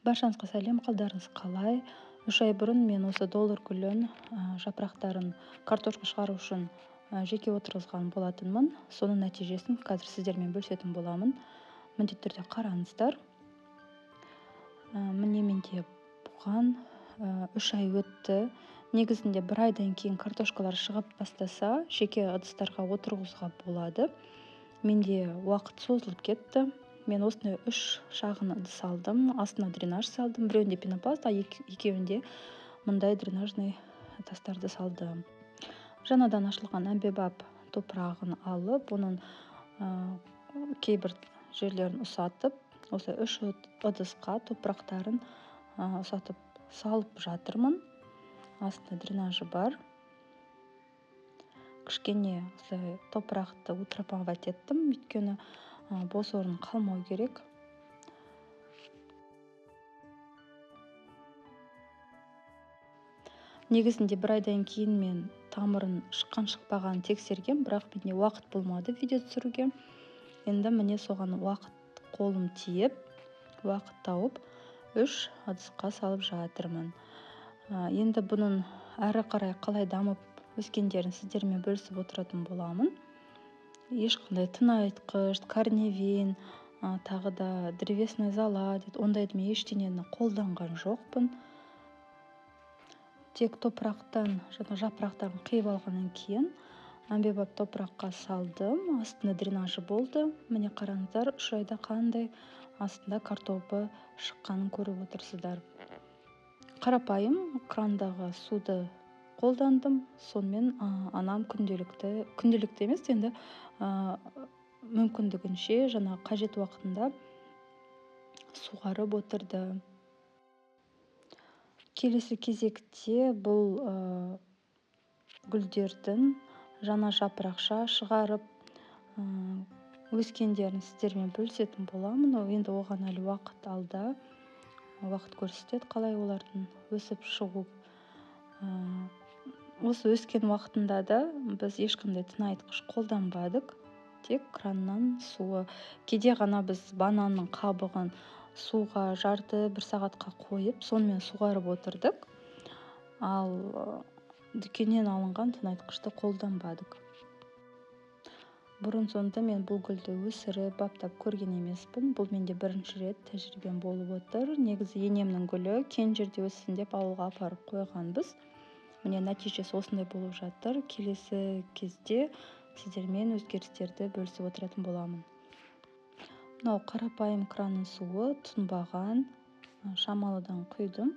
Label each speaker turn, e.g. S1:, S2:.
S1: Баршаңызға сәлем, қалдарыңыз қалай? 3 ай бұрын мен осы доллар гүлін жапырақтарын картошка шығару үшін жеке отырғызған болатынмын. Соның нәтижесін қазір сіздермен бөлісетін боламын. Міндетті түрде қараңыздар. Міне менде бұған 3 ай өтті. Негізінде 1 айдан кейін картошкалар шығып бастаса, жеке ыдыстарға отырғызуға болады. Менде уақыт созылып кетті. Мен осындай 3 шағын ыдыс алдым. Астына дренаж салдым. Біреуінде пенопласт, екеуінде мұндай дренажный тастарды салдым. Жаңадан ашылған әмбебап топырағын алып, оның кейбір жерлерін ұсатып, осы 3 ыдысқа топырақтарын ұсатып салып жатырмын. Астында дренажы бар. Кішкене топырақты утрамбовать еттім, өйткені бос орын қалмау керек. Негізінде 1 айдан кейін мен тамырын шыққан-шықпағанын тексерген, бірақ менде уақыт болмады видео түсіруге. Енді міне соған уақыт қолым тиіп, уақыт тауып 3 ыдысқа салып жатырмын. Енді бұның әрі қарай қалай дамып өскендерін сіздермен бөлісіп отыратын боламын. Ешқандай тыңайтқыш, корневин, тағы да древесная зола дейді, ондайды мен ештеңені қолданған жоқпын. Тек топырақтан, жапырақтарын қиып алғаннан кейін әмбебап топыраққа салдым. Астында дренажы болды. Міне қараңыздар, 3 айда қандай астында картобы шыққанын көріп отырсыздар. Қарапайым крандағы суды қолдандым. Сонымен анам күнделікті емес, енді мүмкіндігінше қажет уақытында суғарып отырды. Келесі кезекте бұл гүлдердің жаңа жапырақша шығарып өскендерін сіздермен бөлісетін боламын. Енді оған әлі уақыт алда. Уақыт көрсетеді, қалай олардың өсіп шығу. Осы өскен уақытында да біз ешқандай тыңайтқыш қолданбадық. Тек краннан суы. Кейде ғана біз бананның қабығын суға жарты 1 сағатқа қойып, сонымен суғарып отырдық. Ал дүкеннен алынған тыңайтқышты қолданбадық. Бұрын-соңды мен бұл гүлді өсіріп, баптап көрген емеспін. Бұл менде бірінші рет тәжірибем болып отыр. Негізі енемнің гүлі кең жерде өссін деп ауылға апарып қойғанбыз. Міне нәтижесі осындай болып жатыр. Келесі кезде сіздермен өзгерістерді бөлісіп отыратын боламын. Мынау қарапайым кранның суы тұнбаған, шамалыдан құйдым.